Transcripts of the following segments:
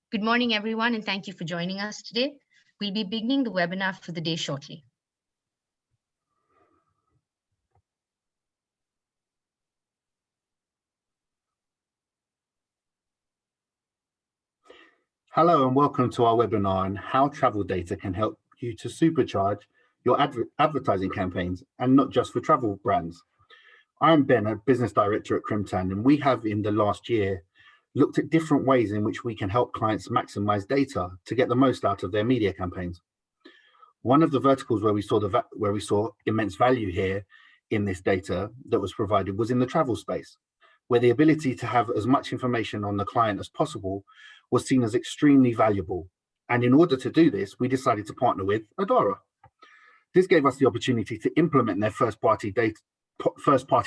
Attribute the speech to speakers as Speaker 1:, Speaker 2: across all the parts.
Speaker 1: Good morning, everyone, and thank you for joining us today. We'll be beginning the webinar for the day shortly.
Speaker 2: Hello and welcome to our webinar on how travel data can help you to supercharge your advertising campaigns, and not just for travel brands. I'm Ben, a business director at Crimtan, and we have in the last year looked at different ways in which we can help clients maximize data to get the most out of their media campaigns. One of the verticals where we saw immense value here in this data that was provided was in the travel space, where the ability to have as much information on the client as possible was seen as extremely valuable. And in order to do this, we decided to partner with ADARA. This gave us the opportunity to implement their first-party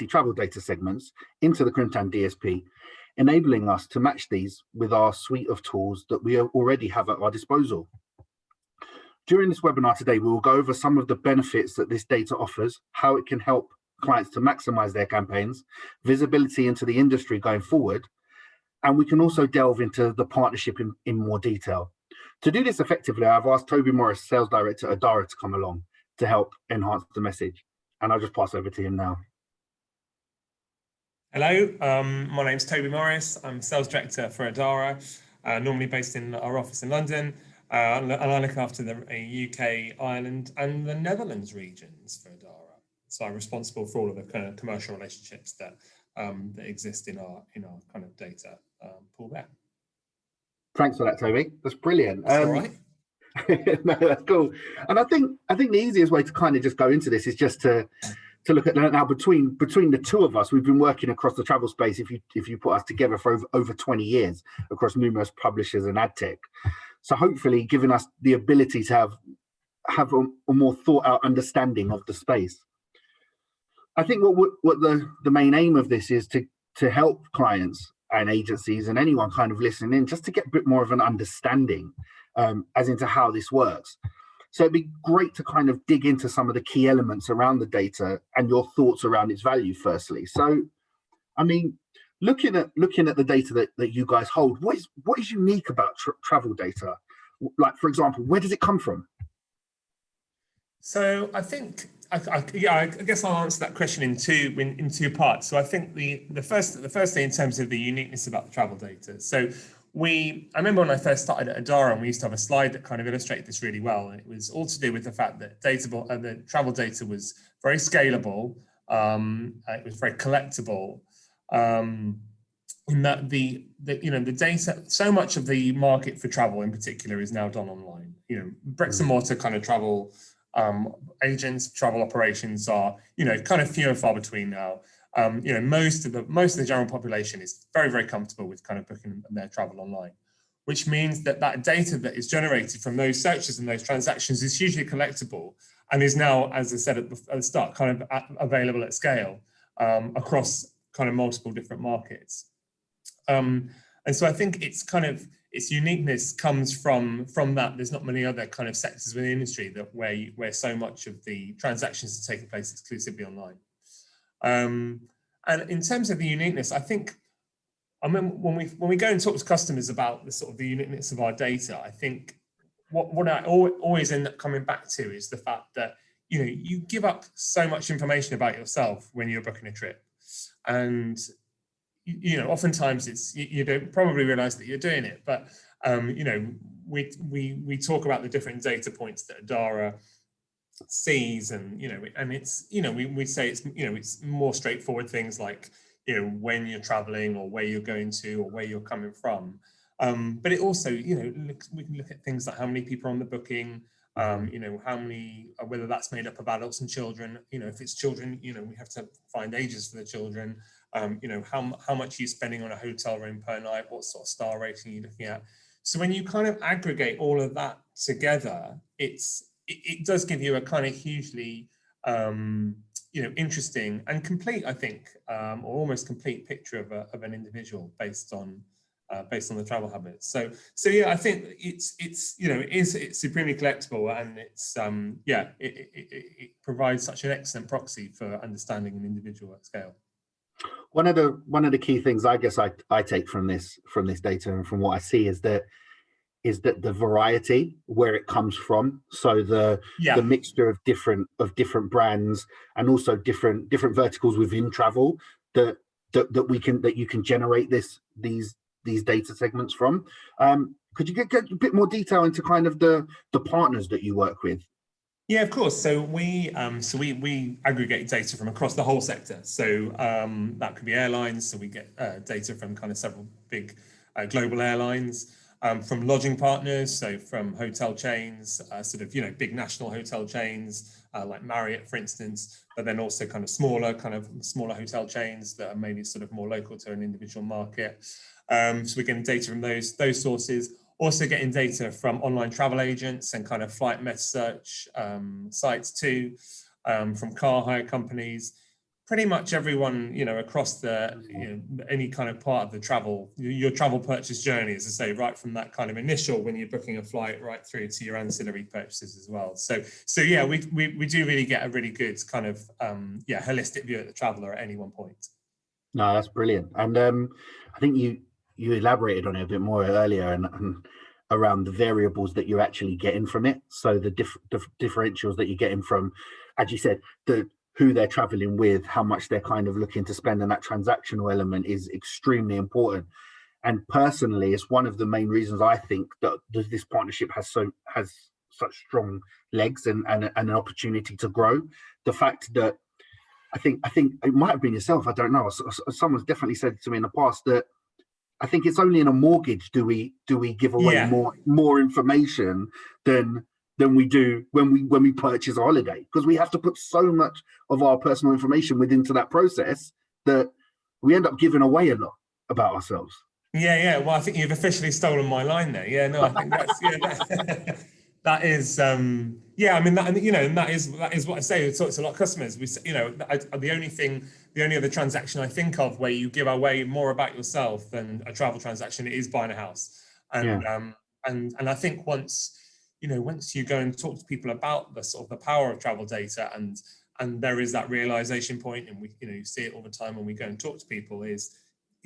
Speaker 2: travel data segments into the Crimtan DSP, enabling us to match these with our suite of tools that we already have at our disposal. During this webinar today, we will go over some of the benefits that this data offers, how it can help clients to maximize their campaigns, visibility into the industry going forward, and we can also delve into the partnership in more detail. To do this effectively, I've asked Toby Morris, Sales Director at ADARA, to come along to help enhance the message. And I'll just pass over to him now.
Speaker 3: Hello, my name's Toby Morris. I'm Sales Director for ADARA, normally based in our office in London. And I look after the UK, Ireland and the Netherlands regions for ADARA. So I'm responsible for all of the kind of commercial relationships that exist in our kind of data pool there.
Speaker 2: Thanks for that, Toby. That's brilliant.
Speaker 3: That's all right.
Speaker 2: No, that's cool. And I think the easiest way to kind of just go into this is just to look at now between the two of us. We've been working across the travel space, if you put us together, for over 20 years across numerous publishers and ad tech. So hopefully giving us the ability to have a more thought out understanding of the space. I think what the main aim of this is to help clients and agencies and anyone kind of listening in, just to get a bit more of an understanding as into how this works. So it'd be great to kind of dig into some of the key elements around the data and your thoughts around its value firstly. So, I mean, looking at the data that you guys hold, what is unique about travel data? Like, for example, where does it come from?
Speaker 3: So I think, I guess I'll answer that question in two parts. So I think the first thing in terms of the uniqueness about the travel data. So I remember when I first started at ADARA, and we used to have a slide that kind of illustrated this really well. And it was all to do with the fact that the travel data was very scalable. It was very collectible. In that the data, so much of the market for travel in particular is now done online. Bricks and mortar kind of travel agents, travel operations are kind of few and far between now. Most of the general population is very, very comfortable with kind of booking their travel online, which means that data that is generated from those searches and those transactions is hugely collectible and is now, as I said at the start, kind of available at scale across kind of multiple different markets. And so I think its uniqueness comes from that. There's not many other kind of sectors within the industry where so much of the transactions are taking place exclusively online. And in terms of the uniqueness, I mean, when we go and talk to customers about the sort of the uniqueness of our data, I think what I always end up coming back to is the fact that you give up so much information about yourself when you're booking a trip, and oftentimes you don't probably realize that you're doing it, but we talk about the different data points that ADARA sees, and and it's we say it's more straightforward things like when you're traveling or where you're going to or where you're coming from, but it also we can look at things like how many people are on the booking, how many, whether that's made up of adults and children. If it's children, we have to find ages for the children. How much are you spending on a hotel room per night? What sort of star rating are you looking at? So when you kind of aggregate all of that together, it does give you a kind of hugely interesting and complete, I think, or almost complete picture of an individual based on the travel habits. So yeah, I think it's supremely collectible, and it provides such an excellent proxy for understanding an individual at scale.
Speaker 2: One of the key things I guess I take from this data and from what I see is that is that the variety where it comes from. So the mixture of different brands, and also different verticals within travel that you can generate these data segments from. Could you get a bit more detail into kind of the partners that you work with?
Speaker 3: Yeah, of course. So we aggregate data from across the whole sector. So that could be airlines. So we get data from kind of several big global airlines, from lodging partners. So from hotel chains, sort of, big national hotel chains like Marriott, for instance, but then also kind of smaller hotel chains that are maybe sort of more local to an individual market. So we're getting data from those sources. Also getting data from online travel agents and kind of flight meta search sites too, from car hire companies, pretty much everyone, across any kind of part of the your travel purchase journey, as I say, right from that kind of initial when you're booking a flight right through to your ancillary purchases as well. So yeah, we do really get a really good kind of holistic view of the traveler at any one point.
Speaker 2: No, that's brilliant. And I think you elaborated on it a bit more earlier, and around the variables that you're actually getting from it. So the differentials that you're getting from, as you said, who they're traveling with, how much they're kind of looking to spend, and that transactional element is extremely important. And personally, it's one of the main reasons I think that this partnership has such strong legs and an opportunity to grow. The fact that I think it might have been yourself, I don't know. Someone's definitely said to me in the past that I think it's only in a mortgage do we give away more information than we do when we purchase a holiday, because we have to put so much of our personal information into that process that we end up giving away a lot about ourselves.
Speaker 3: Yeah. Well, I think you've officially stolen my line there. Yeah, no, I think that's that is I mean that is what I say. We talk to a lot of customers. The only other transaction I think of where you give away more about yourself than a travel transaction is buying a house. And I think once you go and talk to people about the sort of the power of travel data, and there is that realization point, and we you see it all the time when we go and talk to people, is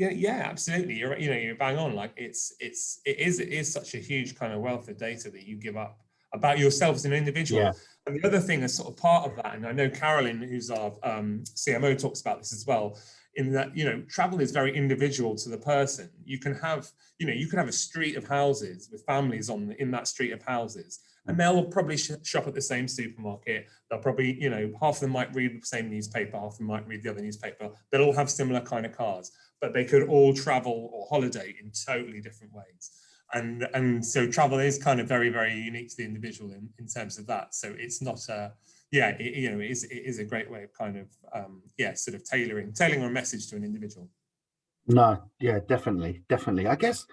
Speaker 3: absolutely, you're bang on. Like it is such a huge kind of wealth of data that you give up about yourself as an individual. And the other thing is sort of part of that, and I know Carolyn, who's our CMO, talks about this as well, in that travel is very individual to the person. You can have a street of houses with families in that street of houses, and they'll probably shop at the same supermarket. They'll probably half of them might read the same newspaper, half of them might read the other newspaper. They'll all have similar kind of cars, but they could all travel or holiday in totally different ways. And so travel is kind of very, very unique to the individual in terms of that. So it's not it is a great way of kind of sort of tailoring a message to an individual.
Speaker 2: No, yeah, definitely. I guess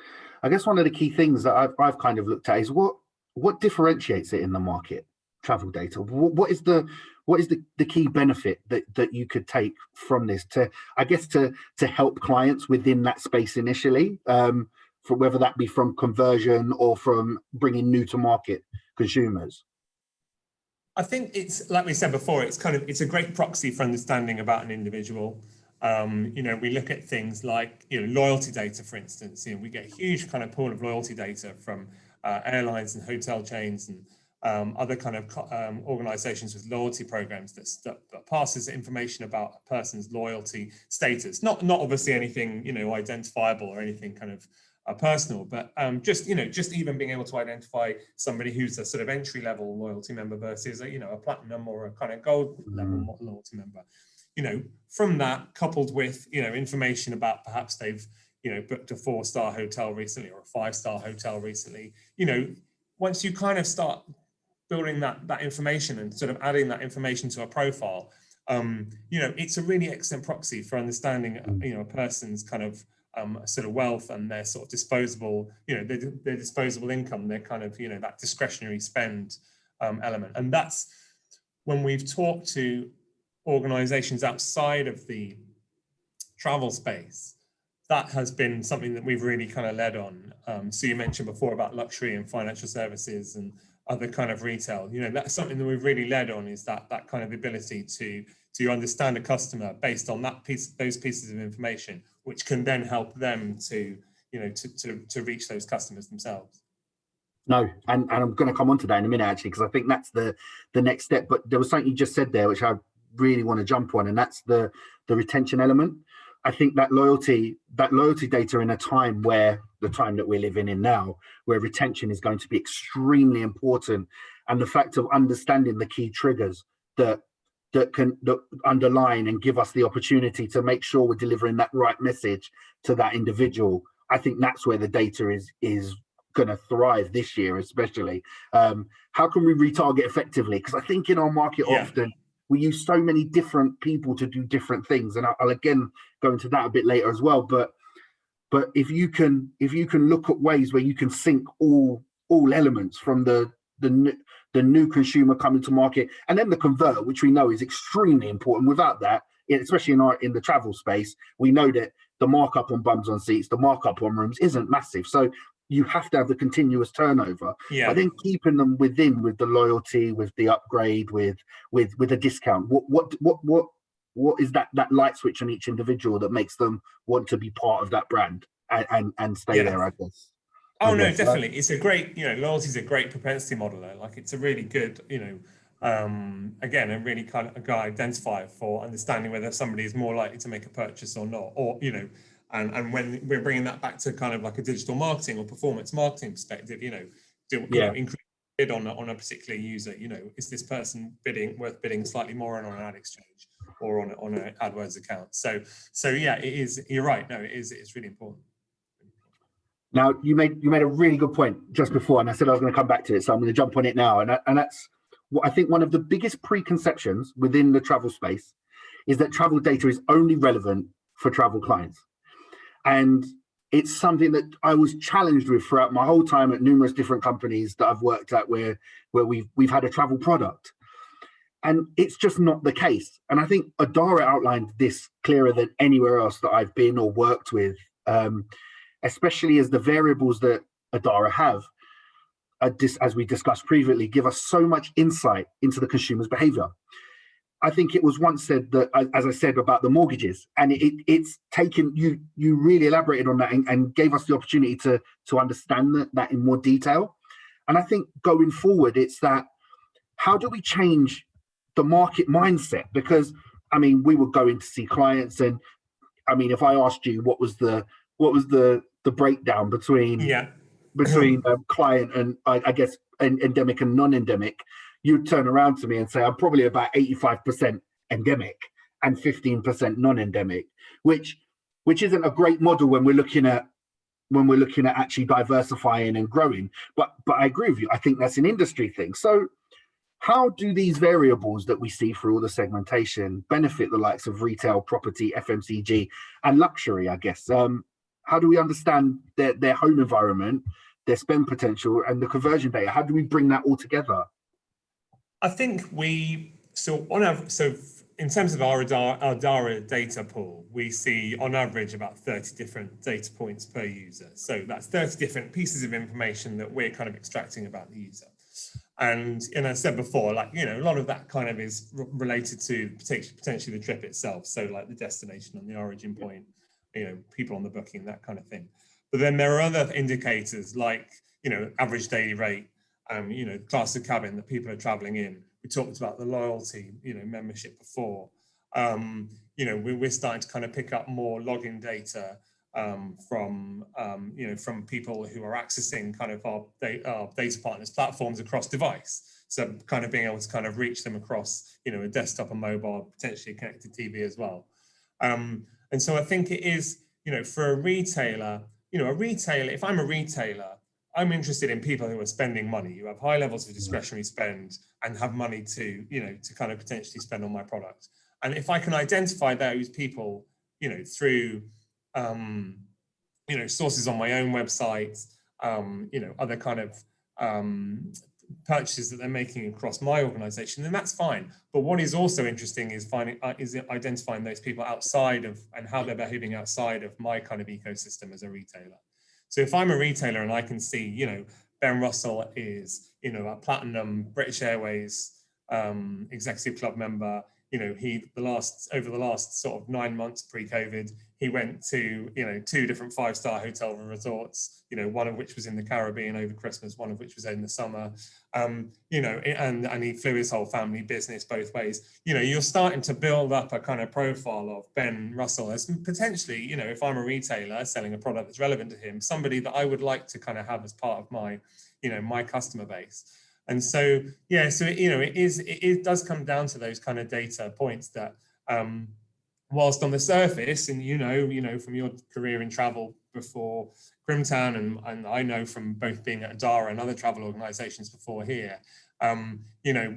Speaker 2: one of the key things that I've kind of looked at is what differentiates it in the market, travel data. What is the key benefit that you could take from this to help clients within that space initially, for whether that be from conversion or from bringing new to market consumers?
Speaker 3: I think it's, like we said before, it's a great proxy for understanding about an individual. We look at things like loyalty data, for instance. We get a huge kind of pool of loyalty data from airlines and hotel chains and other kind of organizations with loyalty programs that passes information about a person's loyalty status. Not obviously anything identifiable or anything kind of personal, but just even being able to identify somebody who's a sort of entry level loyalty member versus a platinum or a kind of gold level loyalty member. From that, coupled with information about perhaps they've booked a 4-star hotel recently or a 5-star hotel recently. Once you kind of start building that information and sort of adding that information to a profile, it's a really excellent proxy for understanding a person's kind of sort of wealth and their sort of disposable, their disposable income, their kind of that discretionary spend element. And that's when we've talked to organizations outside of the travel space, that has been something that we've really kind of led on. So you mentioned before about luxury and financial services and other kind of retail. That's something that we've really led on, is that kind of ability to understand a customer based on those pieces of information, which can then help them to reach those customers themselves.
Speaker 2: No, and I'm going to come on to that in a minute, actually, because I think that's the next step. But there was something you just said there, which I really want to jump on, and that's the retention element. I think that loyalty data in a time where the time that we're living in now, where retention is going to be extremely important, and the fact of understanding the key triggers that underline and give us the opportunity to make sure we're delivering that right message to that individual. I think that's where the data is going to thrive this year, especially. How can we retarget effectively? Because I think in our market often we use so many different people to do different things, and I'll again go into that a bit later as well. But if you can look at ways where you can sync all elements from the new consumer coming to market, and then the convert, which we know is extremely important. Without that, especially in the travel space, we know that the markup on bums on seats, the markup on rooms isn't massive. So you have to have the continuous turnover, but then keeping them with the loyalty, with the upgrade, with a discount. What is that light switch on each individual that makes them want to be part of that brand and stay there, I guess.
Speaker 3: Oh, no, definitely. It's a great, loyalty is a great propensity modeler. Like, it's a really good, again, a really kind of a good identifier for understanding whether somebody is more likely to make a purchase or not, or, and when we're bringing that back to kind of like a digital marketing or performance marketing perspective, increase bid on a particular user, is this person worth bidding slightly more on an ad exchange or on an AdWords account? So yeah, it is, you're right. No, it's really important.
Speaker 2: Now, you made a really good point just before, and I said I was going to come back to it, so I'm going to jump on it now. And that's what I think one of the biggest preconceptions within the travel space is that travel data is only relevant for travel clients. And it's something that I was challenged with throughout my whole time at numerous different companies that I've worked at where we've had a travel product. And it's just not the case. And I think ADARA outlined this clearer than anywhere else that I've been or worked with, especially as the variables that ADARA have, as we discussed previously, give us so much insight into the consumer's behavior. I think it was once said that, as I said about the mortgages, and it's taken, you really elaborated on that and gave us the opportunity to understand that in more detail. And I think going forward, it's that, how do we change the market mindset? Because, I mean, we were going to see clients, and I mean, if I asked you what was the breakdown between client and I guess endemic and non-endemic, you'd turn around to me and say I'm probably about 85% endemic and 15% non-endemic, which isn't a great model when we're looking at actually diversifying and growing. But I agree with you. I think that's an industry thing. So how do these variables that we see through all the segmentation benefit the likes of retail, property, FMCG, and luxury, I guess? How do we understand their home environment, their spend potential, and the conversion data? How do we bring that all together?
Speaker 3: I think in terms of our ADARA data pool, we see on average about 30 different data points per user. So that's 30 different pieces of information that we're kind of extracting about the user. And I said before, like, a lot of that kind of is related to potentially the trip itself. So like the destination and the origin point, people on the booking, that kind of thing. But then there are other indicators like, average daily rate, class of cabin that people are traveling in. We talked about the loyalty, membership before. We're starting to kind of pick up more login data from people who are accessing kind of our data partners platforms across device. So kind of being able to kind of reach them across, a desktop and mobile, potentially connected TV as well. And so I think it is, for a retailer, if I'm a retailer, I'm interested in people who are spending money, who have high levels of discretionary spend and have money to kind of potentially spend on my product. And if I can identify those people, through, sources on my own website, other kind of purchases that they're making across my organization, then that's fine. But what is also interesting is identifying those people outside of, and how they're behaving outside of my kind of ecosystem as a retailer. So if I'm a retailer and I can see, Ben Russell is, a platinum British Airways executive club member, over the last sort of 9 months pre-COVID, he went to 2 different 5-star hotel resorts, one of which was in the Caribbean over Christmas, one of which was in the summer, and he flew his whole family business both ways. You're starting to build up a kind of profile of Ben Russell as potentially, if I'm a retailer selling a product that's relevant to him, somebody that I would like to kind of have as part of my, my customer base. And so, it does come down to those kind of data points that, whilst on the surface, and from your career in travel before Crimtan, and I know from both being at ADARA and other travel organisations before here,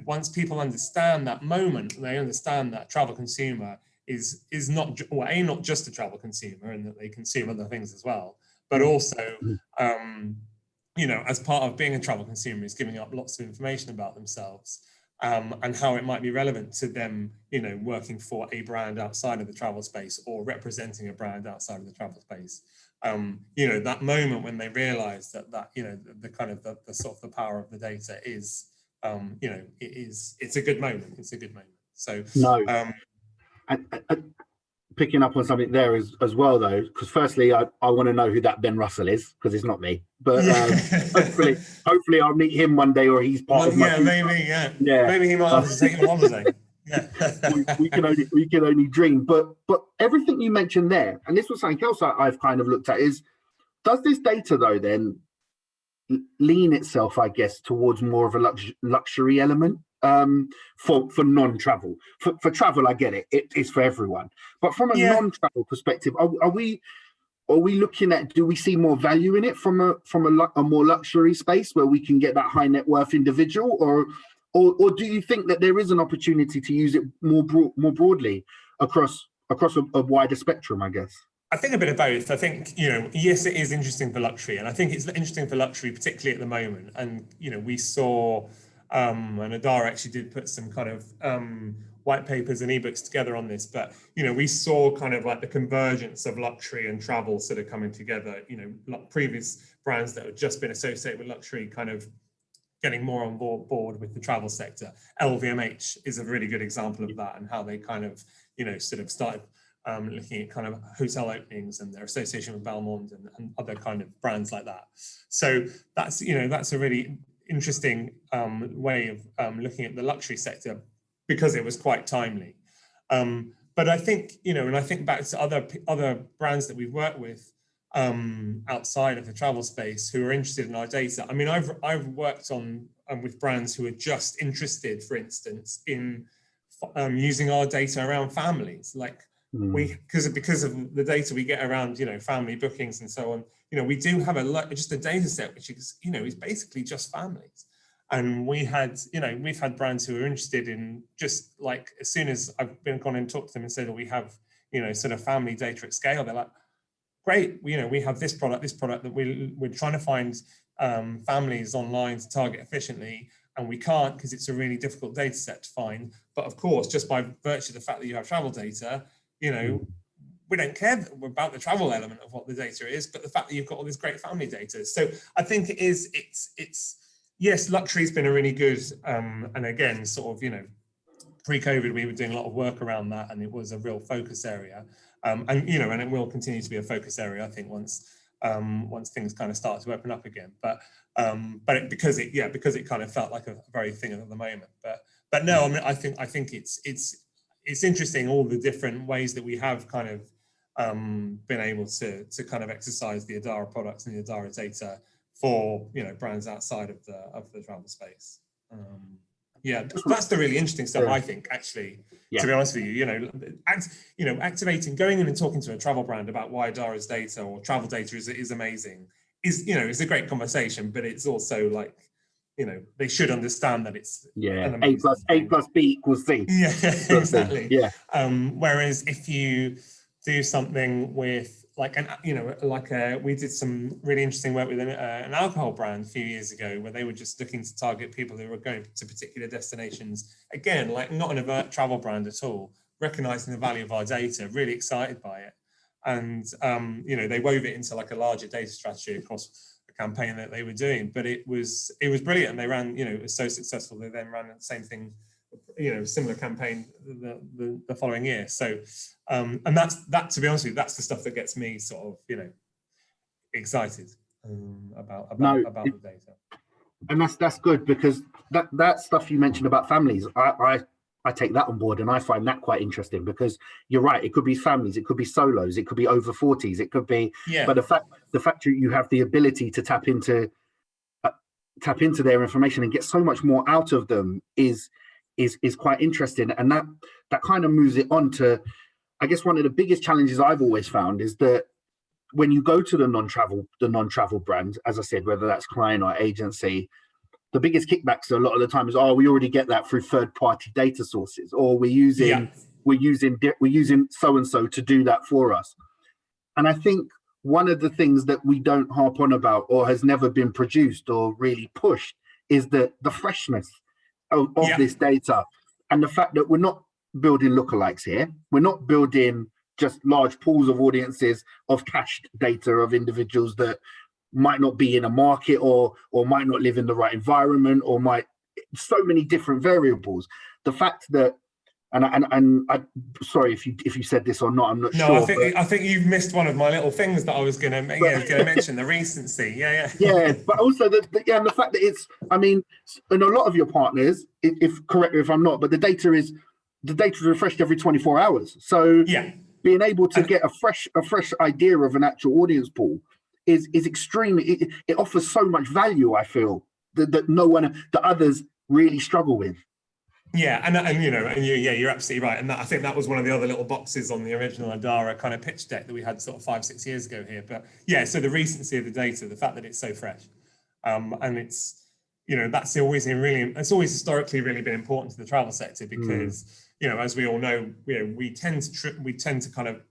Speaker 3: once people understand that moment, they understand that travel consumer is not, well, not just a travel consumer, and that they consume other things as well, but also, as part of being a travel consumer is giving up lots of information about themselves. And how it might be relevant to them, working for a brand outside of the travel space or representing a brand outside of the travel space. That moment when they realise that the kind of the sort of the power of the data is, it's a good moment. It's a good moment. So
Speaker 2: no, picking up on something there as well, though, because firstly, I want to know who that Ben Russell is, because it's not me. But hopefully I'll meet him one day, or he's part of my future.
Speaker 3: Maybe he might have to take him on holiday.
Speaker 2: we can only dream. But everything you mentioned there, and this was something else I've kind of looked at, is does this data though then lean itself, I guess, towards more of a luxury element? For non-travel, for travel, I get it. It's for everyone. But from a non-travel perspective, are we looking at? Do we see more value in it from a more luxury space where we can get that high net worth individual, or do you think that there is an opportunity to use it more broadly across a wider spectrum? I guess.
Speaker 3: I think a bit of both. I think, yes, it is interesting for luxury, and I think it's interesting for luxury, particularly at the moment. And we saw. And ADARA actually did put some kind of white papers and ebooks together on this, but we saw kind of like the convergence of luxury and travel sort of coming together. Previous brands that had just been associated with luxury kind of getting more on board with the travel sector. LVMH is a really good example of that, and how they kind of sort of started looking at kind of hotel openings and their association with Belmond and other kind of brands like that. So that's a really interesting way of looking at the luxury sector, because it was quite timely. But I think, and I think back to other brands that we've worked with outside of the travel space who are interested in our data. I mean, I've worked on with brands who are just interested, for instance, in using our data around families, like because of the data we get around, family bookings and so on. We do have just a data set which is, is basically just families. And we've had brands who are interested in just like, as soon as I've gone and talked to them and said, we have, sort of family data at scale, they're like, great, we have this product that we're trying to find families online to target efficiently, and we can't because it's a really difficult data set to find. But of course, just by virtue of the fact that you have travel data, we don't care about the travel element of what the data is, but the fact that you've got all this great family data. So I think it's yes, luxury's been a really good, and again, sort of, pre-COVID, we were doing a lot of work around that, and it was a real focus area. And it will continue to be a focus area, I think, once things kind of start to open up again. But because it kind of felt like a very thing at the moment. But no, I mean, I think it's interesting, all the different ways that we have kind of been able to kind of exercise the ADARA products and the ADARA data for brands outside of the travel space. That's the really interesting stuff, I think, actually, to be honest with you. Activating, going in and talking to a travel brand about why ADARA's data or travel data is amazing is a great conversation, but it's also like, they should understand that it's
Speaker 2: A plus B equals C.
Speaker 3: Yeah, exactly. Yeah. Whereas if you do something with we did some really interesting work with an alcohol brand a few years ago, where they were just looking to target people who were going to particular destinations. Again, like not an overt travel brand at all, recognizing the value of our data, really excited by it. And, they wove it into like a larger data strategy across a campaign that they were doing, but it was brilliant. And they ran, it was so successful. They then ran the same thing similar campaign the following year. So, and that, to be honest with you, that's the stuff that gets me sort of, excited about the data.
Speaker 2: And that's good, because that stuff you mentioned about families, I take that on board, and I find that quite interesting, because you're right, it could be families, it could be solos, it could be over 40s, it could be, but the fact that you have the ability to tap into their information and get so much more out of them is quite interesting. And that kind of moves it on to, I guess, one of the biggest challenges I've always found is that when you go to the non-travel brand, as I said, whether that's client or agency, the biggest kickbacks a lot of the time is, we already get that through third-party data sources, or we're using so and so to do that for us. And I think one of the things that we don't harp on about, or has never been produced or really pushed, is the freshness of this data, and the fact that we're not building lookalikes here. We're not building just large pools of audiences of cached data of individuals that might not be in a market, or might not live in the right environment, or so many different variables. The fact that, and I sorry if you said this or not, I'm not sure.
Speaker 3: No, I think you've missed one of my little things that I was going to mention, the recency.
Speaker 2: Yeah, but also the fact that it's, I mean, and a lot of your partners, if correct me if I'm not, but the data is refreshed every 24 hours. So being able to get a fresh idea of an actual audience pool is extremely, it offers so much value, I feel, that others really struggle with.
Speaker 3: Yeah, you're absolutely right. And I think that was one of the other little boxes on the original ADARA kind of pitch deck that we had sort of 5-6 years ago here. But so the recency of the data, the fact that it's so fresh, and it's, that's always historically really been important to the travel sector, because as we all know, we tend to kind of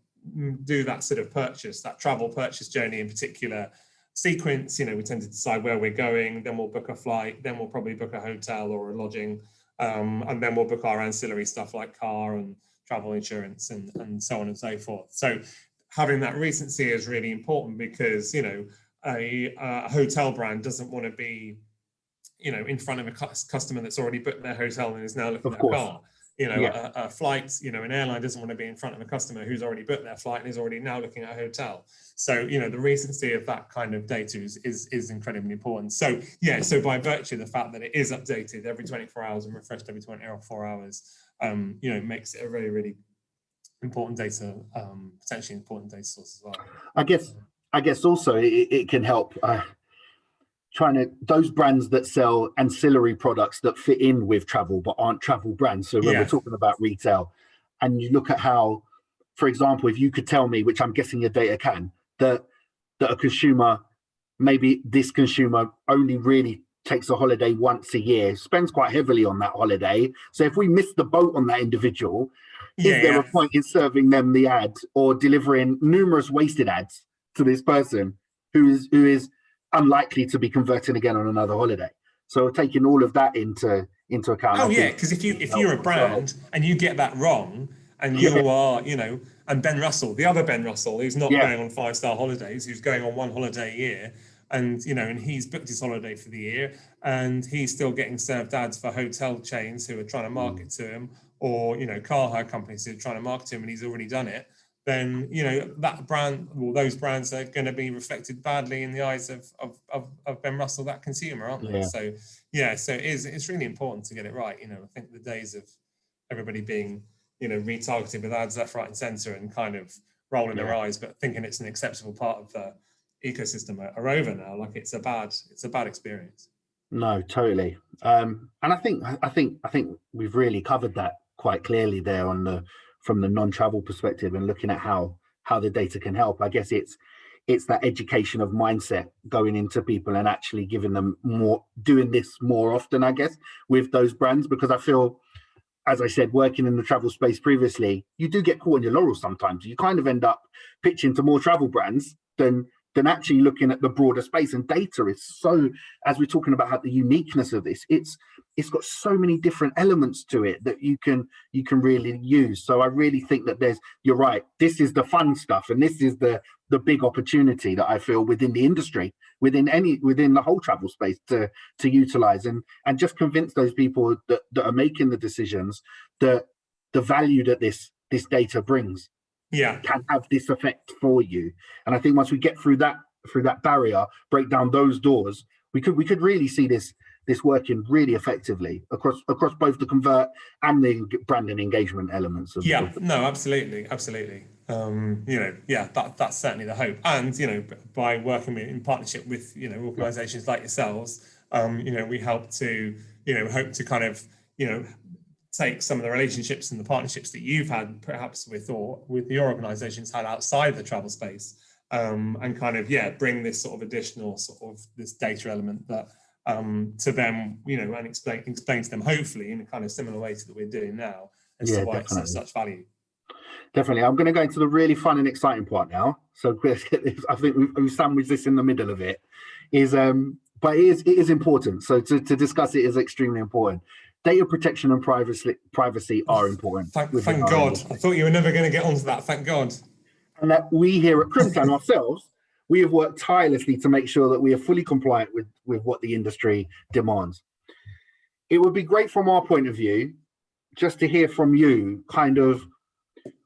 Speaker 3: do that sort of purchase, that travel purchase journey in particular sequence. We tend to decide where we're going, then we'll book a flight, then we'll probably book a hotel or a lodging, and then we'll book our ancillary stuff like car and travel insurance and so on and so forth. So having that recency is really important, because a hotel brand doesn't want to be in front of a customer that's already booked their hotel and is now looking at a car. A flight, an airline doesn't want to be in front of a customer who's already booked their flight and is already now looking at a hotel. So, the recency of that kind of data is incredibly important. So, so by virtue of the fact that it is updated every 24 hours and refreshed every 24 hours, makes it a really, really important data, potentially important data source as well.
Speaker 2: I guess also it can help those brands that sell ancillary products that fit in with travel but aren't travel brands. So when we're talking about retail, and you look at how, for example, if you could tell me, which I'm guessing your data can, that a consumer, maybe this consumer only really takes a holiday once a year, spends quite heavily on that holiday. So if we miss the boat on that individual, is there a point in serving them the ad or delivering numerous wasted ads to this person who is unlikely to be converting again on another holiday? So taking all of that into account.
Speaker 3: Because if you're a brand and you get that wrong, and you are, and Ben Russell, the other Ben Russell, who's not going on 5-star holidays, who's going on one holiday a year, and and he's booked his holiday for the year, and he's still getting served ads for hotel chains who are trying to market to him, or car hire companies who are trying to market to him, and he's already done it. Then that brand, those brands are going to be reflected badly in the eyes of Ben Russell, that consumer, aren't they? So it's really important to get it right. I think the days of everybody being retargeted with ads left, right, and centre, and kind of rolling their eyes, but thinking it's an acceptable part of the ecosystem are over now. Like it's a bad experience. No,
Speaker 2: totally. And I think we've really covered that quite clearly there from the non-travel perspective, and looking at how the data can help. I guess it's that education of mindset going into people and actually giving them doing this more often, I guess, with those brands, because I feel, as I said, working in the travel space previously, you do get caught in your laurels sometimes. You kind of end up pitching to more travel brands than than actually looking at the broader space. And data is so, as we're talking about how the uniqueness of this, it's got so many different elements to it that you can really use. So I really think that you're right, this is the fun stuff, and this is the big opportunity that I feel within the industry, within the whole travel space, to utilize and just convince those people that are making the decisions that the value that this data brings can have this effect for you. And I think once we get through that barrier, break down those doors, we could really see this working really effectively across both the convert and the brand and engagement elements of
Speaker 3: no, absolutely. That's certainly the hope. And by working in partnership with organizations like yourselves, we hope to kind of take some of the relationships and the partnerships that you've had perhaps with your organizations had outside the travel space, and kind of bring this sort of additional sort of this data element that to them, and explain to them, hopefully in a kind of similar way to that we're doing now, as to why it's of such value. Definitely.
Speaker 2: I'm going to go into the really fun and exciting part now. So I think we've sandwiched this in the middle of it. But it is important. So to discuss it is extremely important. Data protection and privacy are important.
Speaker 3: Thank God. I thought you were never going to get onto that. Thank God.
Speaker 2: And that we here at Crimtan ourselves, we have worked tirelessly to make sure that we are fully compliant with what the industry demands. It would be great from our point of view, just to hear from you kind of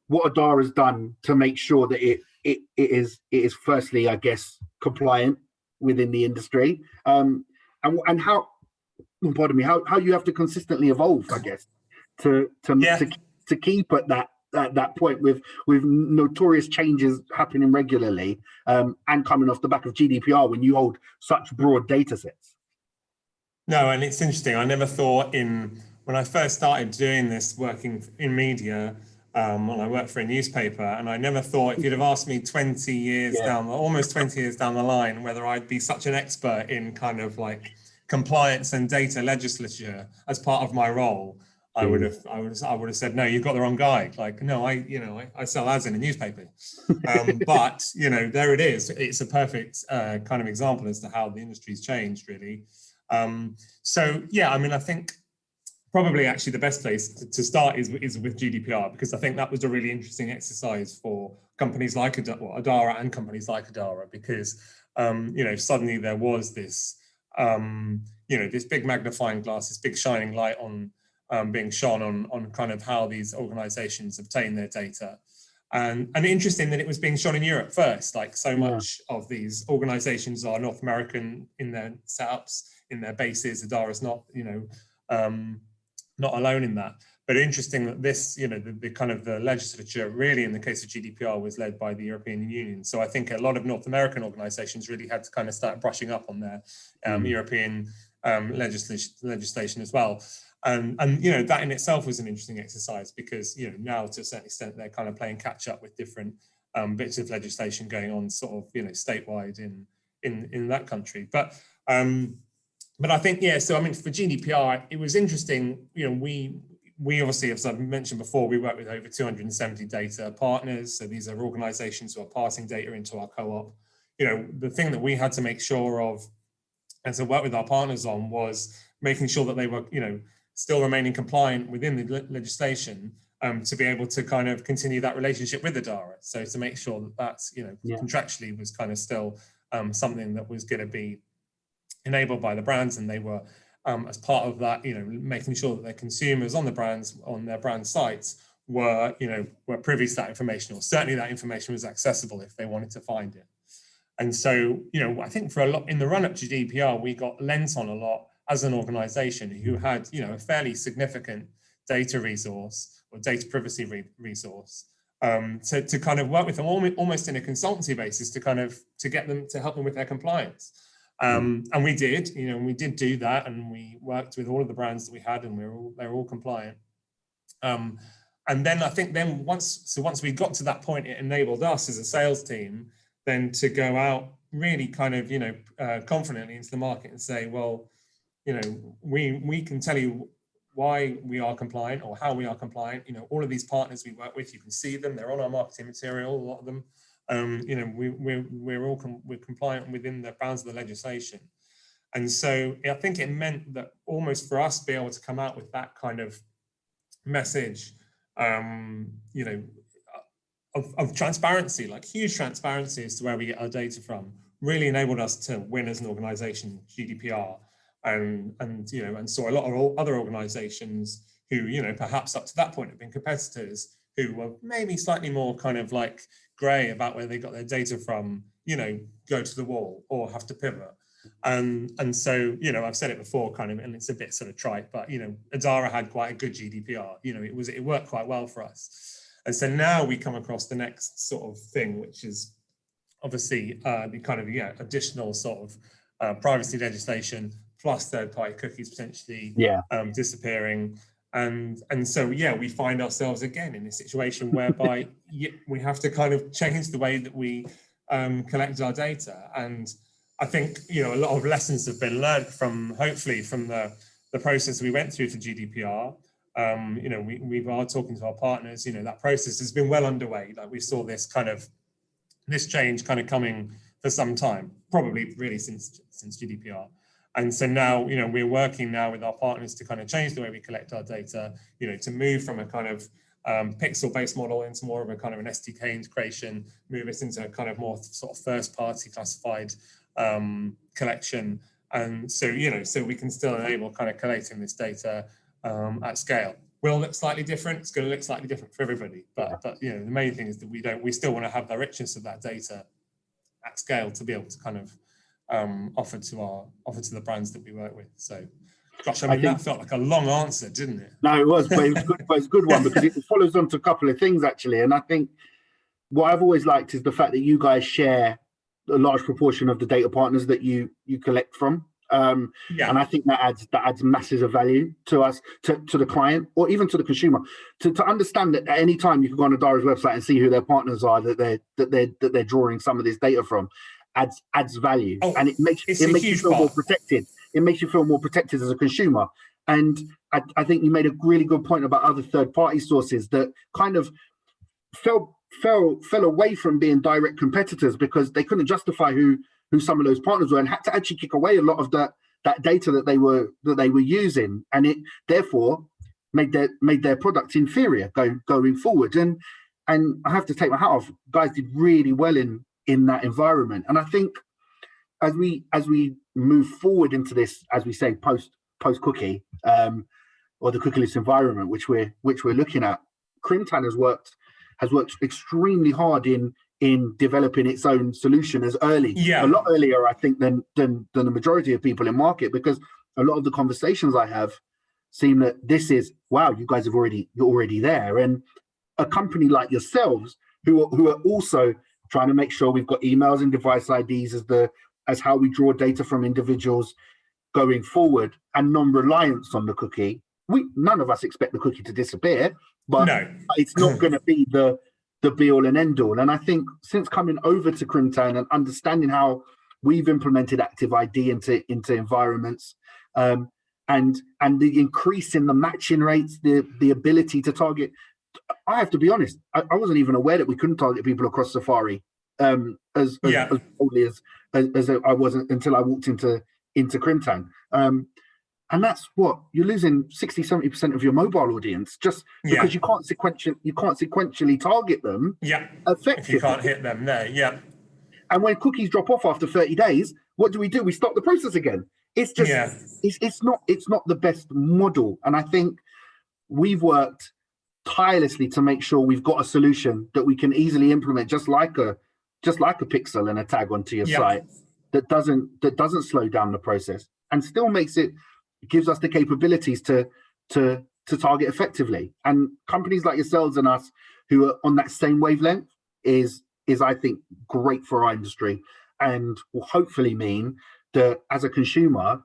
Speaker 2: what ADARA has done to make sure that it is firstly, I guess, compliant within the industry, and how, pardon me, how you have to consistently evolve, I guess, to keep at that point with notorious changes happening regularly, and coming off the back of GDPR when you hold such broad data sets.
Speaker 3: No, and it's interesting. I never thought when I first started doing this, working in media, when I worked for a newspaper, and I never thought, if you'd have asked me 20 years almost 20 years down the line, whether I'd be such an expert in kind of like compliance and data legislature as part of my role, I would have said, no, you've got the wrong guy. Like, no, I sell ads in a newspaper. But there it is. It's a perfect kind of example as to how the industry's changed, really. I think probably actually the best place to start is with GDPR, because I think that was a really interesting exercise for companies like ADARA and companies like ADARA, because suddenly there was this this big magnifying glass, this big shining light on being shone on kind of how these organizations obtain their data. And interesting that it was being shone in Europe first. Like so much of these organizations are North American in their setups, in their bases. ADARA's not alone in that. But interesting that this, the kind of the legislature really in the case of GDPR was led by the European Union. So I think a lot of North American organizations really had to kind of start brushing up on their European legislation as well. And that in itself was an interesting exercise, because now to a certain extent they're kind of playing catch up with different bits of legislation going on sort of statewide in that country. But I think so I mean, for GDPR it was interesting. We obviously, as I've mentioned before, we work with over 270 data partners. So these are organizations who are passing data into our co-op. The thing that we had to make sure of and to work with our partners on was making sure that they were still remaining compliant within the legislation, to be able to kind of continue that relationship with ADARA. So to make sure that that's, contractually was kind of still something that was going to be enabled by the brands, and they were, as part of that, making sure that their consumers on their brand sites were privy to that information, or certainly that information was accessible if they wanted to find it. And so, I think for a lot in the run-up to GDPR, we got lent on a lot as an organization who had, a fairly significant data resource or data privacy resource, to kind of work with them almost in a consultancy basis to get them to help them with their compliance. And we did, we did do that, and we worked with all of the brands that we had, and they were all compliant. And then I think once we got to that point, it enabled us as a sales team then to go out really kind of, confidently into the market and say, well, we can tell you why we are compliant or how we are compliant. All of these partners we work with, you can see them, they're on our marketing material, a lot of them. we're compliant within the bounds of the legislation. And so I think it meant that almost for us to be able to come out with that kind of message, of transparency, like huge transparency as to where we get our data from, really enabled us to win as an organization GDPR, and saw a lot of other organizations who, perhaps up to that point have been competitors who were maybe slightly more kind of like gray about where they got their data from, go to the wall or have to pivot. And so, I've said it before kind of, and it's a bit sort of trite, but, ADARA had quite a good GDPR, it worked quite well for us. And so now we come across the next sort of thing, which is obviously the kind of, additional sort of privacy legislation plus third-party cookies potentially disappearing. And so, we find ourselves again in a situation whereby we have to kind of change the way that we collect our data. And I think, a lot of lessons have been learned hopefully from the process we went through for GDPR. We are talking to our partners, that process has been well underway. Like we saw this change kind of coming for some time, probably really since GDPR. And so now, we're working now with our partners to kind of change the way we collect our data, to move from a kind of pixel-based model into more of a kind of an SDK integration, move us into a kind of more sort of first-party classified collection. And so, so we can still enable kind of collating this data at scale. Will look slightly different. It's going to look slightly different for everybody. But the main thing is that we still want to have the richness of that data at scale to be able to kind of offer to the brands that we work with. So, gosh, I mean, that felt like a long answer, didn't it?
Speaker 2: No, it was, but it was good. But it's a good one because it follows on to a couple of things actually. And I think what I've always liked is the fact that you guys share a large proportion of the data partners that you collect from. And I think that adds massive value to us, to the client, or even to the consumer, to understand that at any time you can go on ADARA's website and see who their partners are that they're drawing some of this data from, adds value, and it makes you feel more protected. It makes you feel more protected as a consumer. And I think you made a really good point about other third-party sources that kind of fell away from being direct competitors because they couldn't justify who some of those partners were, and had to actually kick away a lot of that data that they were using, and it therefore made their product inferior going forward. And I have to take my hat off. Guys did really well in that environment. And I think as we move forward into this, as we say, post cookie or the cookieless environment, which we're looking at, Crimtan has worked extremely hard in developing its own solution a lot earlier, I think, than the majority of people in market, because a lot of the conversations I have seem that this is, wow, you guys you're already there. And a company like yourselves who are also trying to make sure we've got emails and device IDs as how we draw data from individuals going forward, and non-reliance on the cookie. None of us expect the cookie to disappear, but it's not going to be the be all and end all. And I think since coming over to Crimtan and understanding how we've implemented active ID into environments, and the increase in the matching rates, the ability to target, I have to be honest, I wasn't even aware that we couldn't target people across Safari as boldly as I wasn't until I walked into Crimtan. And that's what you're losing 60-70% of your mobile audience just because you can't sequentially target them effectively.
Speaker 3: If you can't hit them there,
Speaker 2: And when cookies drop off after 30 days, what do? We stop the process again. It's just it's not the best model. And I think we've worked tirelessly to make sure we've got a solution that we can easily implement, just like a pixel and a tag onto your site that doesn't slow down the process and still gives us the capabilities to target effectively. And companies like yourselves and us who are on that same wavelength is I think great for our industry, and will hopefully mean that as a consumer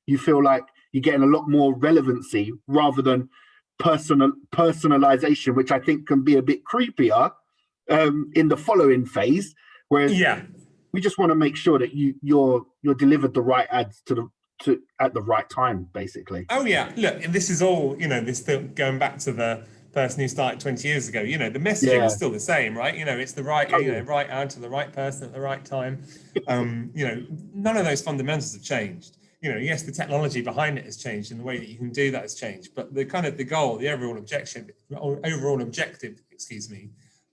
Speaker 2: you feel like you're getting a lot more relevancy rather than personalization, which I think can be a bit creepier in the following phase, whereas we just want to make sure that you're delivered the right ads at the right time, basically.
Speaker 3: Look, this is all, this still going back to the person who started 20 years ago. You know, the messaging is still the same, right? You know, it's the right, you know, right ad to the right person at the right time. You know, none of those fundamentals have changed. You know, yes, the technology behind it has changed and the way that you can do that has changed, but the kind of the goal, the overall objective, excuse me,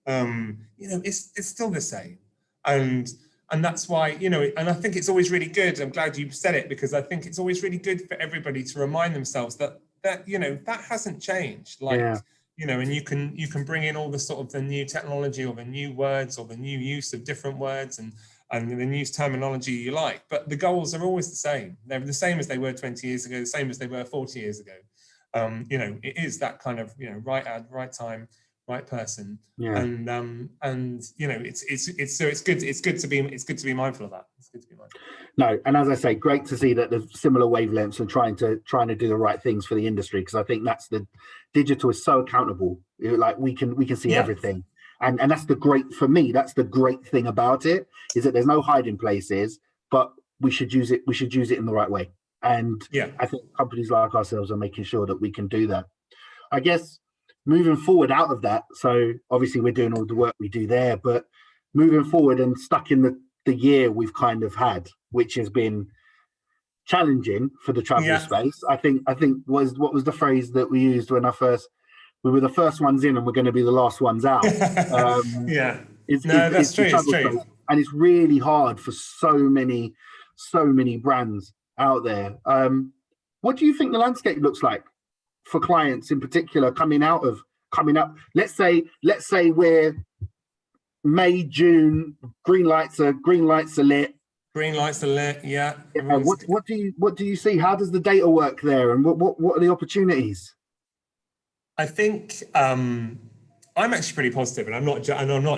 Speaker 3: you know, it's still the same. And that's why, you know, and I think it's always really good. I'm glad you said it, because I think it's always really good for everybody to remind themselves that you know, that hasn't changed. Like, you know, and you can bring in all the sort of the new technology or the new words or the new use of different words and the new terminology you like, but the goals are always the same. They're the same as they were 20 years ago, the same as they were 40 years ago. You know, it is that kind of, you know, right ad, right time, right person. And you know, it's good to be mindful of that. It's good to be mindful.
Speaker 2: No, and as I say, great to see that there's similar wavelengths and trying to do the right things for the industry, because I think that's the digital is so accountable. Like we can see everything, and that's the great, for me, that's the great thing about it, is that there's no hiding places, but we should use it in the right way. And I think companies like ourselves are making sure that we can do that. I guess moving forward out of that, so obviously we're doing all the work we do there, but moving forward and stuck in the year we've kind of had, which has been challenging for the travel space. I think what was the phrase that we used when we were the first ones in and we're going to be the last ones out.
Speaker 3: That's true. It's true.
Speaker 2: Space. And it's really hard for so many brands out there. What do you think the landscape looks like for clients in particular coming up? Let's say we're May, June, green lights are lit.
Speaker 3: Green lights are lit, yeah.
Speaker 2: What do you see? How does the data work there, and what are the opportunities?
Speaker 3: I think I'm actually pretty positive, and I'm not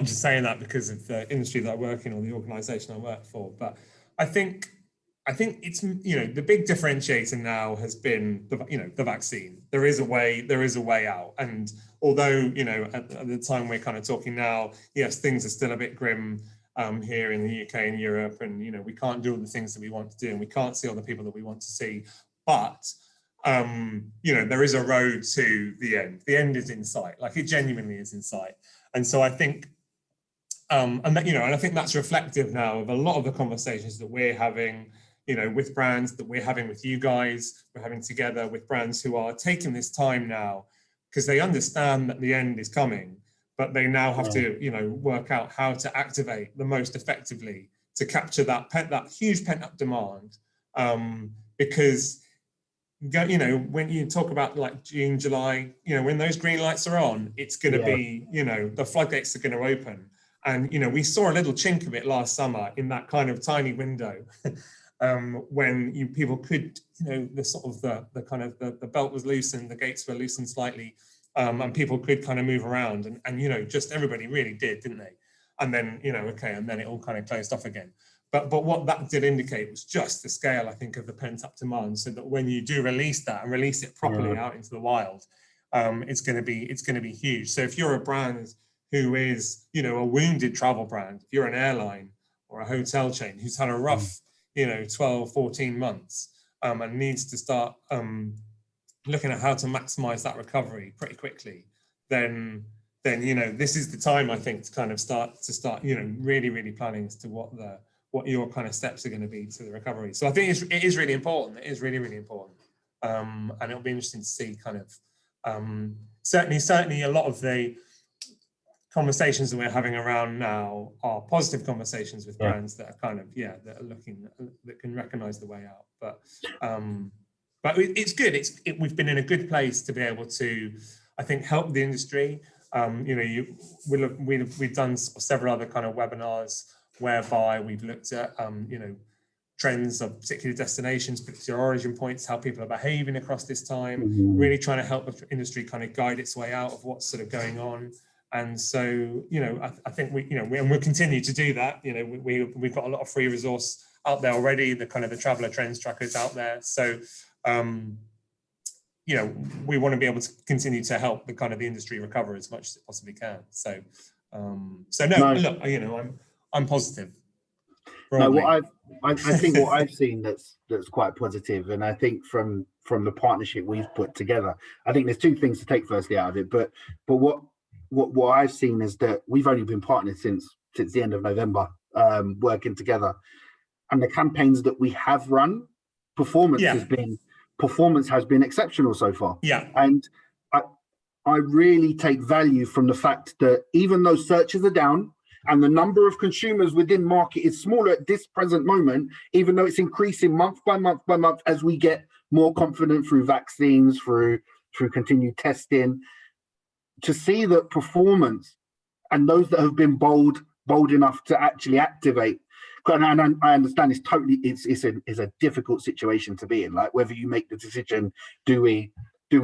Speaker 3: just saying that because of the industry that I work in or the organisation I work for, but I think it's, you know, the big differentiator now has been the vaccine. There is a way out, and although, you know, at the time we're kind of talking now, yes, things are still a bit grim here in the UK and Europe, and, you know, we can't do all the things that we want to do, and we can't see all the people that we want to see, but you know, there is a road to the end. The end is in sight, like it genuinely is in sight. And so I think and that, you know, and I think that's reflective now of a lot of the conversations that we're having, you know, with brands, that we're having with you guys, we're having together with brands who are taking this time now because they understand that the end is coming, but they now have to, you know, work out how to activate the most effectively to capture that huge pent-up demand. Because, you know, when you talk about like June, July, you know, when those green lights are on, it's going to be, you know, the floodgates are going to open. And, you know, we saw a little chink of it last summer in that kind of tiny window. When people could, you know, the belt was loosened, the gates were loosened slightly, and people could kind of move around, and you know, just everybody really did, didn't they? And then, you know, and then it all kind of closed off again. But what that did indicate was just the scale, I think, of the pent-up demand, so that when you do release that and release it properly out into the wild, it's going to be huge. So if you're a brand who is, you know, a wounded travel brand, if you're an airline or a hotel chain who's had a rough, you know, 12, 14 months, and needs to start looking at how to maximize that recovery pretty quickly, then, you know, this is the time, I think, to kind of start, you know, really planning as to what your kind of steps are going to be to the recovery. So I think it is really important. It is really important. And it'll be interesting to see kind of, certainly a lot of the conversations that we're having around now are positive conversations with brands that are kind of, that are looking, that can recognize the way out. But it's good. We've been in a good place to be able to, I think, help the industry. You know, we've done several other kind of webinars whereby we've looked at, you know, trends of particular destinations, particular origin points, how people are behaving across this time, really trying to help the industry kind of guide its way out of what's sort of going on. And so, you know, I think and we'll continue to do that. You know, we've got a lot of free resource out there already, the kind of the traveler trends trackers out there. So, you know, we want to be able to continue to help the kind of the industry recover as much as it possibly can. So, look, you know, I'm positive.
Speaker 2: No,
Speaker 3: broadly.
Speaker 2: I think what I've seen that's quite positive, and I think from the partnership we've put together, I think there's two things to take firstly out of it. But what I've seen is that we've only been partnered since the end of November, working together, and the campaigns that we have run, performance
Speaker 3: Yeah.
Speaker 2: has been exceptional so far.
Speaker 3: Yeah.
Speaker 2: And I really take value from the fact that even though searches are down and the number of consumers within market is smaller at this present moment, even though it's increasing month by month by month as we get more confident through vaccines, through continued testing, to see that performance and those that have been bold enough to actually activate. And I understand it's a difficult situation to be in, like whether you make the decision, do we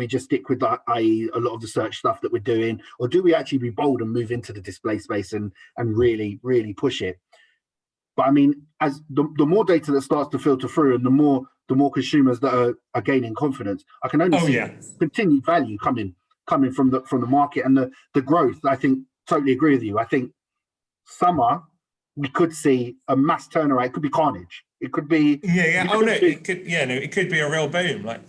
Speaker 2: just stick with that, i.e. a lot of the search stuff that we're doing, or do we actually be bold and move into the display space and really push it? But I mean, as the more data that starts to filter through and the more consumers that are gaining confidence, I can only see continued value coming from the market and the growth. I think totally agree with you. I think summer we could see a mass turnaround. It could be carnage. It could be
Speaker 3: it could be a real boom. Like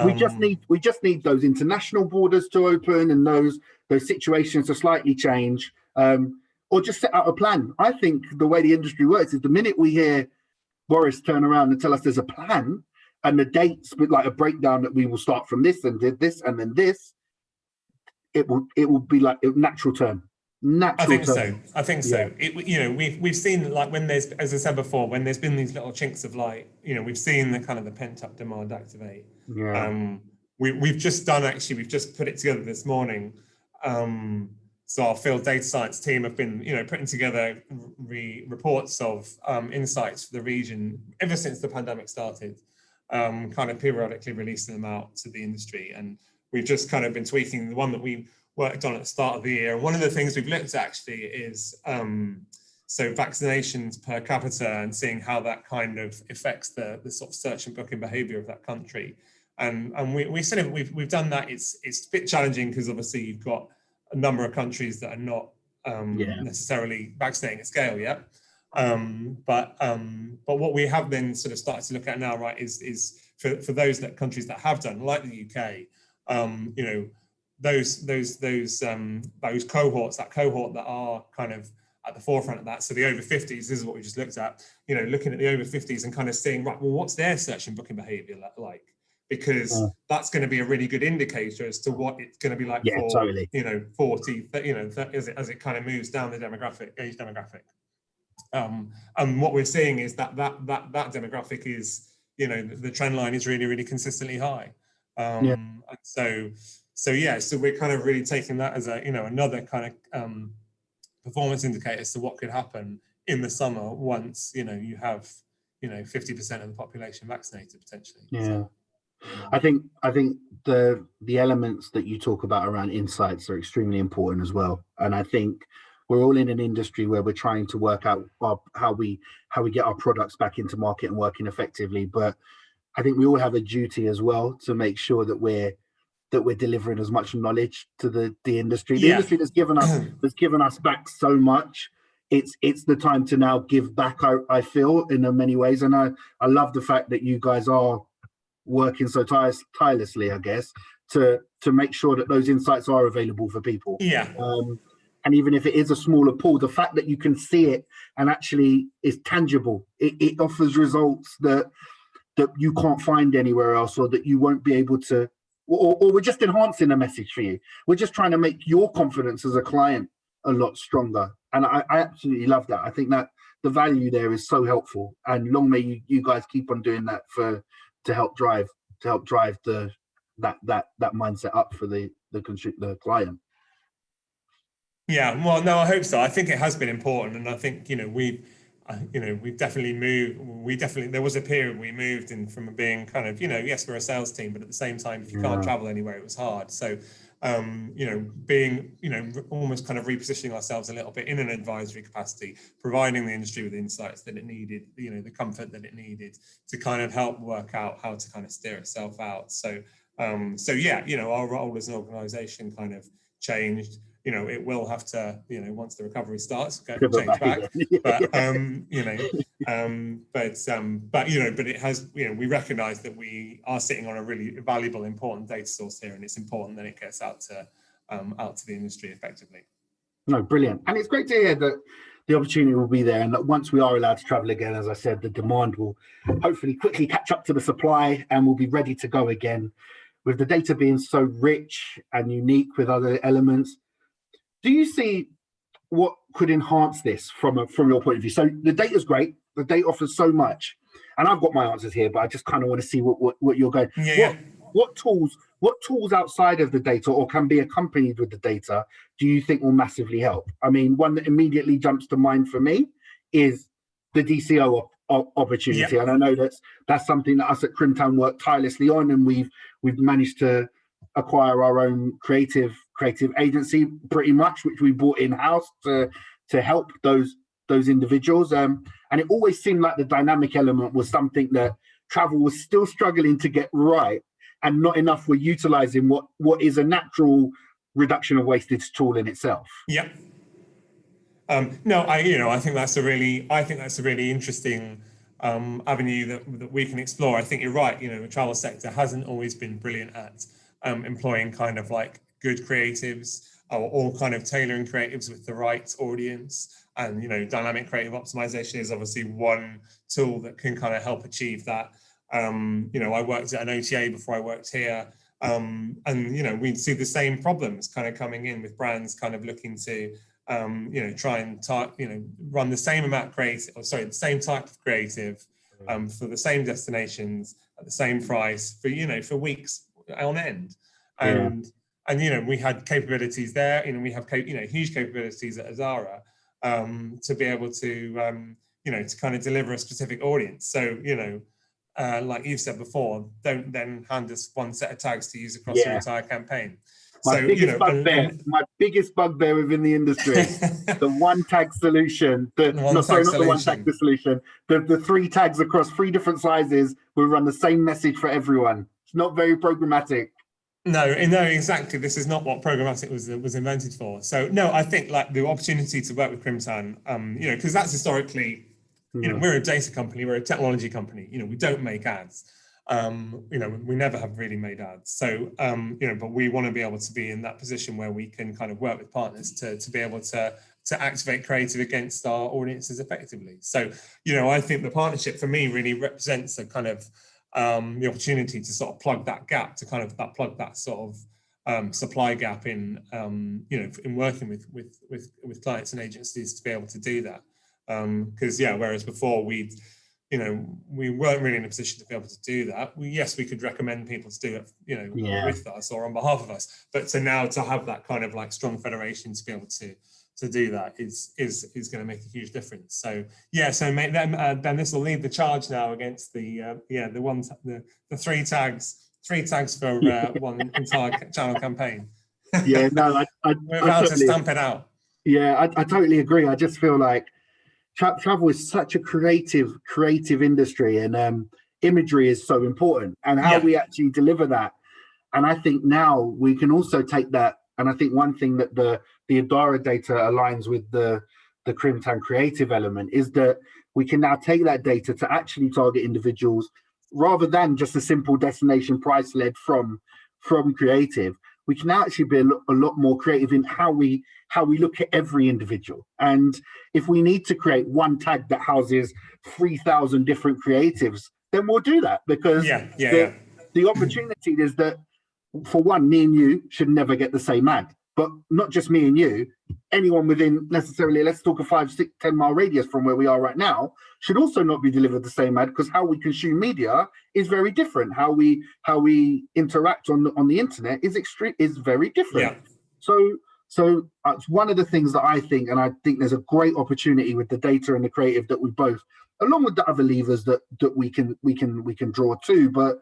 Speaker 2: we just need those international borders to open and those situations to slightly change, or just set out a plan. I think the way the industry works is the minute we hear Boris turn around and tell us there's a plan and the dates with like a breakdown that we will start from this and did this and then this, it will be like a natural turn. I think
Speaker 3: so. We've seen, like, when there's, as I said before, when there's been these little chinks of light, we've seen the kind of the pent up demand activate. We've just put it together this morning. So our field data science team have been, putting together reports of insights for the region ever since the pandemic started, kind of periodically releasing them out to the industry. And we've just kind of been tweaking the one that we worked on at the start of the year. And one of the things we've looked at actually is so vaccinations per capita and seeing how that kind of affects the sort of search and booking behavior of that country. And we've done that. It's a bit challenging because obviously you've got a number of countries that are not necessarily vaccinating at scale yet. But what we have then sort of started to look at now, right, is for those countries that have done, like the UK, those cohorts, that cohort that are kind of at the forefront of that. So the over 50s, this is what we just looked at, looking at the over 50s and kind of seeing, right, well, what's their search and booking behavior like? Because that's going to be a really good indicator as to what it's going to be like for, 40, as it kind of moves down the age demographic. And what we're seeing is that demographic is, the trend line is really, really consistently high. And so we're kind of really taking that as a, another kind of performance indicator as to what could happen in the summer once, you have, 50% of the population vaccinated potentially.
Speaker 2: So, I think the elements that you talk about around insights are extremely important as well. And I think we're all in an industry where we're trying to work out how we get our products back into market and working effectively. But I think we all have a duty as well to make sure that we're delivering as much knowledge to the industry. The industry that's given us back so much. It's the time to now give back, I feel, in many ways. And I love the fact that you guys are working so tirelessly, I guess, to make sure that those insights are available for people. And even if it is a smaller pool, the fact that you can see it and actually is tangible, it offers results that you can't find anywhere else, or that you won't be able to, or we're just enhancing a message for you. We're just trying to make your confidence as a client a lot stronger. And I absolutely love that. I think that the value there is so helpful, and long may you guys keep on doing that to help drive that mindset up for the client.
Speaker 3: Yeah, well, no, I hope so. I think it has been important, and I think we've definitely moved. There was a period we moved in from being kind of yes, we're a sales team, but at the same time, if you can't travel anywhere, it was hard. So being almost kind of repositioning ourselves a little bit in an advisory capacity, providing the industry with insights that it needed, the comfort that it needed to kind of help work out how to kind of steer itself out. So our role as an organization kind of changed. it will have to, once the recovery starts, change back. But but it has, we recognise that we are sitting on a really valuable, important data source here, and it's important that it gets out to the industry effectively.
Speaker 2: No, brilliant. And it's great to hear that the opportunity will be there, and that once we are allowed to travel again, as I said, the demand will hopefully quickly catch up to the supply and we'll be ready to go again. With the data being so rich and unique with other elements, do you see what could enhance this from your point of view? So the data is great, the data offers so much, and I've got my answers here, but I just kind of want to see what you're going. What tools outside of the data or can be accompanied with the data do you think will massively help? I mean, one that immediately jumps to mind for me is the DCO opportunity. And I know that's something that us at Crimtan work tirelessly on, and we've managed to acquire our own creative agency pretty much, which we brought in-house to help those individuals. And it always seemed like the dynamic element was something that travel was still struggling to get right, and not enough were utilizing what is a natural reduction of wastage tool in itself.
Speaker 3: Yeah. No, I think that's a really interesting avenue that we can explore. I think you're right. The travel sector hasn't always been brilliant at employing kind of like good creatives, or kind of tailoring creatives with the right audience. And dynamic creative optimization is obviously one tool that can kind of help achieve that. I worked at an OTA before I worked here, and we'd see the same problems kind of coming in with brands kind of looking to try and run the same amount the same type of creative for the same destinations at the same price for weeks on end. And we had capabilities there. We have huge capabilities at ADARA to be able to to kind of deliver a specific audience. So like you've said before, don't then hand us one set of tags to use across your entire campaign. My
Speaker 2: biggest bugbear within the industry, the one tag solution, the 3 tags across 3 different sizes will run the same message for everyone. It's not very programmatic.
Speaker 3: No, exactly. This is not what programmatic was invented for. So no, I think like the opportunity to work with Crimtan, because that's historically, we're a data company, we're a technology company. We don't make ads. We never have really made ads. So but we want to be able to be in that position where we can kind of work with partners to be able to activate creative against our audiences effectively. So I think the partnership for me really represents a kind of the opportunity to sort of plug that gap, to kind of plug that sort of supply gap in in working with clients and agencies to be able to do that. Because whereas before we weren't really in a position to be able to do that. We could recommend people to do it, with us or on behalf of us. But to have that kind of like strong federation to be able to do that is going to make a huge difference. So then this will lead the charge now against the 3 tags for one entire channel campaign.
Speaker 2: We're
Speaker 3: about to stamp it out.
Speaker 2: I totally agree. I just feel like travel is such a creative industry, and imagery is so important, and how we actually deliver that. And I think now we can also take that, and I think one thing that the ADARA data aligns with the Crimtan creative element is that we can now take that data to actually target individuals rather than just a simple destination price led from creative. We can now actually be a lot more creative in how we look at every individual. And if we need to create one tag that houses 3,000 different creatives, then we'll do that, because the opportunity is that, for one, me and you should never get the same ad. But not just me and you, anyone within necessarily, let's talk a 5, 6, 10 mile radius from where we are right now, should also not be delivered the same ad, because how we consume media is very different. How we interact on the internet is very different. So it's one of the things that I think there's a great opportunity with the data and the creative that we both, along with the other levers that we can draw to. But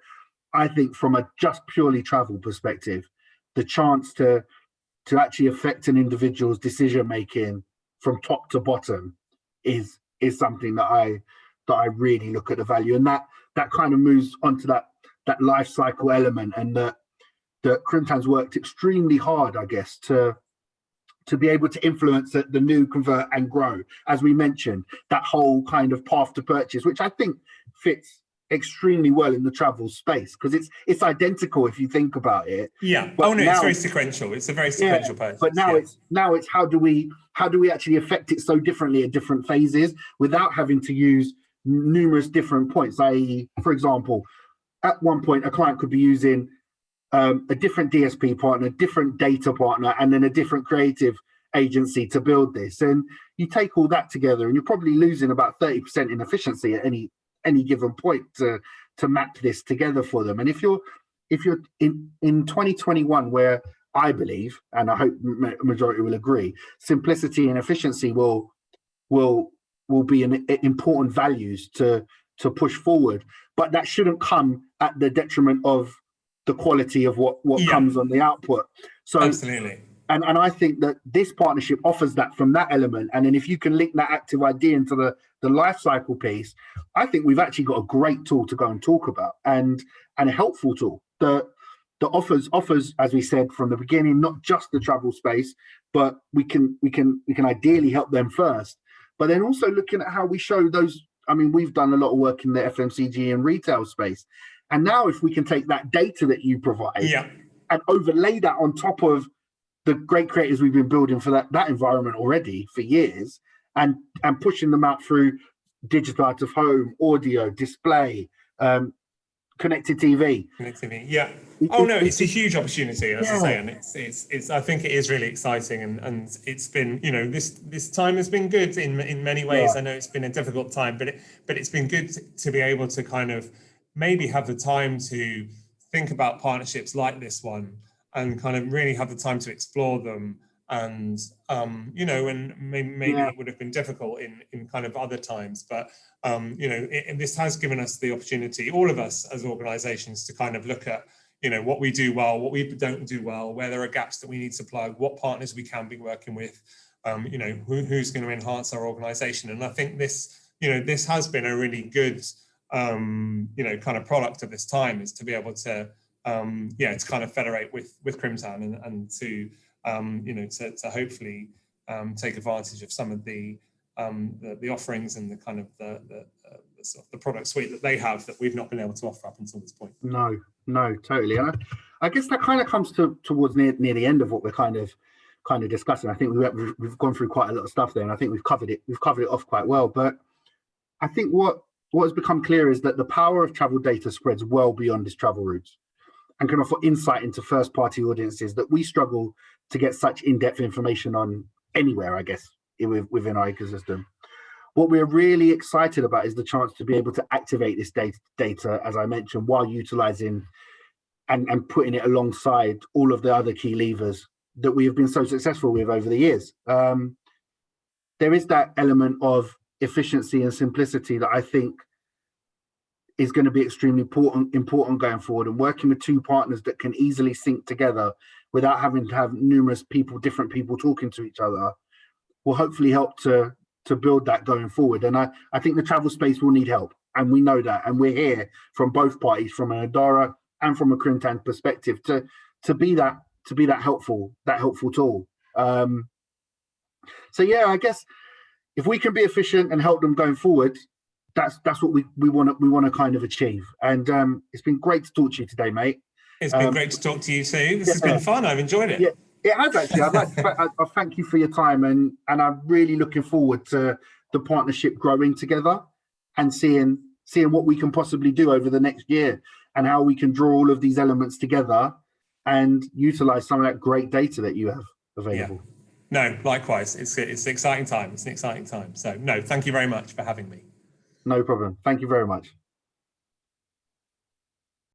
Speaker 2: I think from a just purely travel perspective, the chance to actually affect an individual's decision making from top to bottom is something that I really look at the value, and that kind of moves onto that life cycle element, and that Crimtan's worked extremely hard, I guess, to to be able to influence the new, convert and grow. As we mentioned, that whole kind of path to purchase, which I think fits extremely well in the travel space, because it's identical if you think about it.
Speaker 3: Yeah.
Speaker 2: But
Speaker 3: now,
Speaker 2: it's
Speaker 3: very sequential. It's a very sequential purchase.
Speaker 2: But now it's how do we actually affect it so differently at different phases without having to use numerous different points? I.e., for example, at one point a client could be using a different DSP partner, different data partner, and then a different creative agency to build this. And you take all that together and you're probably losing about 30% in efficiency at any given point to map this together for them. And if you're in 2021, where I believe, and I hope majority will agree, simplicity and efficiency will be an important values to push forward, but that shouldn't come at the detriment of the quality of what comes on the output. So
Speaker 3: absolutely.
Speaker 2: And I think that this partnership offers that from that element. And then if you can link that active ID into the life cycle piece, I think we've actually got a great tool to go and talk about, and a helpful tool that offers, as we said from the beginning, not just the travel space, but we can ideally help them first. But then also looking at how we show those. I mean, we've done a lot of work in the FMCG and retail space. And now if we can take that data that you provide and overlay that on top of the great creators we've been building for that environment already for years, and pushing them out through digital out of home, audio, display, connected TV.
Speaker 3: It's a huge opportunity, as I say, and it's I think it is really exciting, and it's been, this time has been good in many ways. I know it's been a difficult time, but it's been good to be able to kind of maybe have the time to think about partnerships like this one, and kind of really have the time to explore them. And and maybe it would have been difficult in kind of other times, but this has given us the opportunity, all of us as organizations, to kind of look at what we do well, what we don't do well, where there are gaps that we need to plug, what partners we can be working with, who's going to enhance our organization. And I think this has been a really good kind of product of this time, is to be able to to kind of federate with Crimtan and to to hopefully take advantage of some of the offerings and the kind of the product suite that they have that we've not been able to offer up until this point.
Speaker 2: No, totally. And I guess that kind of comes towards near the end of what we're kind of discussing. I think we've gone through quite a lot of stuff there, and I think we've covered it off quite well. But I think what has become clear is that the power of travel data spreads well beyond its travel routes, and can offer insight into first-party audiences that we struggle to get such in-depth information on anywhere, I guess, within our ecosystem. What we're really excited about is the chance to be able to activate this data, as I mentioned, while utilizing and putting it alongside all of the other key levers that we have been so successful with over the years. There is that element of efficiency and simplicity that I think is going to be extremely important going forward, and working with two partners that can easily sync together without having to have numerous different people talking to each other, will hopefully help to build that going forward. And I think the travel space will need help, and we know that, and we're here from both parties, from an ADARA and from a Crimtan perspective, to be that helpful tool. So yeah, I guess if we can be efficient and help them going forward, that's what we want to kind of achieve. And it's been great to talk to you today, mate.
Speaker 3: It's been great to talk to you too. This has been fun. I've enjoyed it.
Speaker 2: Yeah, it has actually. I'd like to I thank you for your time, and I'm really looking forward to the partnership growing together and seeing what we can possibly do over the next year, and how we can draw all of these elements together and utilize some of that great data that you have available.
Speaker 3: Yeah. No, likewise. It's an exciting time. It's an exciting time. So no, thank you very much for having me.
Speaker 2: No problem. Thank you very much.